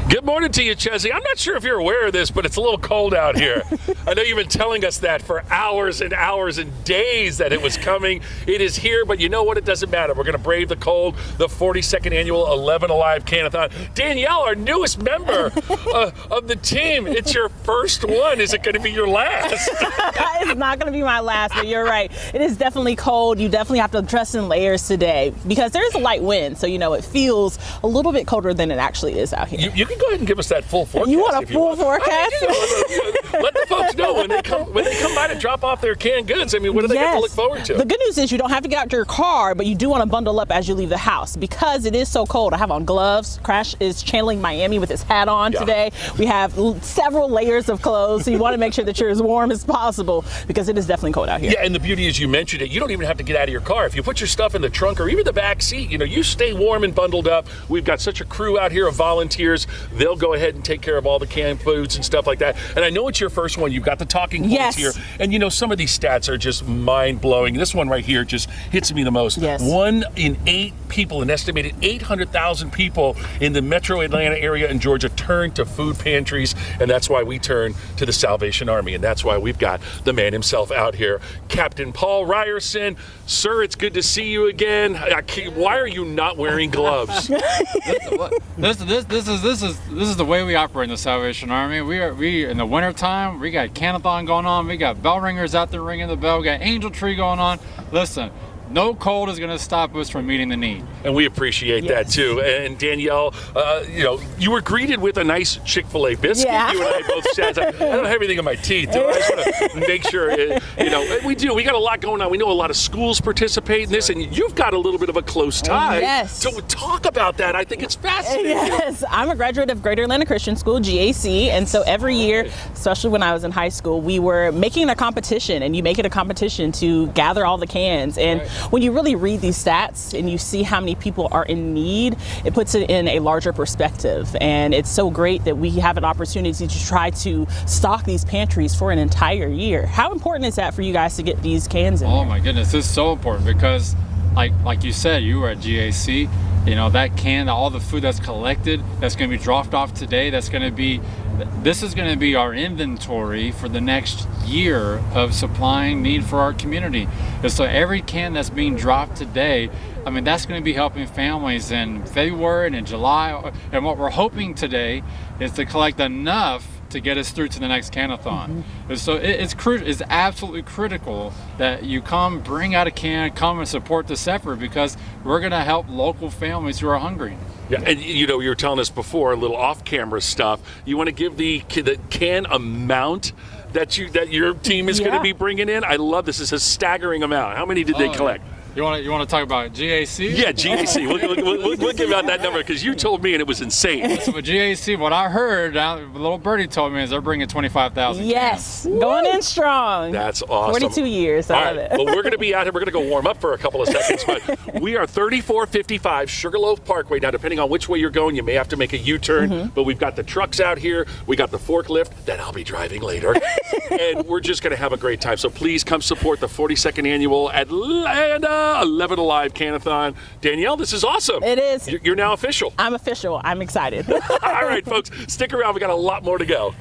Good morning to you, Chezzy. I'm not sure if you're aware of this, but it's a little cold out here. I know you've been telling us that for hours and hours and days that it was coming. It is here, but you know what? It doesn't matter. We're going to brave the cold, the 42nd annual 11 Alive Can-A-Thon. Danielle, our newest member of the team, it's your first one. Is it going to be your last? It's not going to be my last, but you're right. It is definitely cold. You definitely have to dress in layers today because there is a light wind, so it feels a little bit colder than it actually is out here. You can go ahead and give us that full forecast. You want a full forecast? Let the folks know when they come by to drop off their canned goods. I mean, what do they have to look forward to? The good news is you don't have to get out your car, but you do want to bundle up as you leave the house because it is so cold. I have on gloves. Crash is channeling Miami with his hat on today. We have several layers of clothes, so you want to make sure that you're as warm as possible because it is definitely cold out here. Yeah, and the beauty is you mentioned it. You don't even have to get out of your car. If you put your stuff in the trunk or even the back seat, you stay warm and bundled up. We've got such a crew out here of volunteers. They'll go ahead and take care of all the canned foods and stuff like that. And I know it's your first one. You've got the talking points here. And some of these stats are just mind-blowing. This one right here just hits me the most. Yes. 1 in 8 people, an estimated 800,000 people in the metro Atlanta area in Georgia turn to food pantries, and that's why we turn to the Salvation Army, and that's why we've got the man himself out here, Captain Paul Ryerson. Sir, it's good to see you again. Why are you not wearing gloves? This is the way we operate in the Salvation Army. We in the wintertime, we got Can-A-Thon going on, we got bell ringers out there ringing the bell, we got angel tree going on. Listen, no cold is going to stop us from meeting the need. And we appreciate that, too. And Danielle, you were greeted with a nice Chick-fil-A biscuit. Yeah. You and I both said, I don't have anything in my teeth, do I? I just want to make sure, we do. We got a lot going on. We know a lot of schools participate in this, and you've got a little bit of a close tie. Yes. So talk about that. I think it's fascinating. Yes. I'm a graduate of Greater Atlanta Christian School, GAC, and so every year, especially when I was in high school, we were making a competition, and you make it a competition to gather all the cans. And when you really read these stats and you see how many people are in need, it puts it in a larger perspective. And it's so great that we have an opportunity to try to stock these pantries for an entire year. How important is that for you guys to get these cans in? Oh my goodness, it's so important because like you said, you were at GAC, that can, all the food that's collected, that's going to be dropped off today, this is going to be our inventory for the next year of supplying need for our community. And so every can that's being dropped today, that's going to be helping families in February and in July. And what we're hoping today is to collect enough to get us through to the next Can-A-Thon. And so it's absolutely critical that you bring out a can, come and support this effort because we're going to help local families who are hungry. Yeah, and you were telling us before, a little off-camera stuff. You want to give the can amount that your team is going to be bringing in? I love this. It's a staggering amount. How many did they collect? You want to talk about GAC? Yeah, GAC. We'll give out that number because you told me and it was insane. Listen, with GAC, what I heard, little birdie told me, is they're bringing 25,000 Yes, cans. Going in strong. That's awesome. 42 years. I love it. Well, we're going to be out here. We're going to go warm up for a couple of seconds, but we are 3455 Sugarloaf Parkway. Now, depending on which way you're going, you may have to make a U-turn, but we've got the trucks out here. We got the forklift that I'll be driving later, and we're just going to have a great time. So please come support the 42nd annual Atlanta 11 Alive Can-A-Thon. Danielle, this is awesome. It is. You're now official. I'm official. I'm excited. All right, folks, stick around. We got a lot more to go.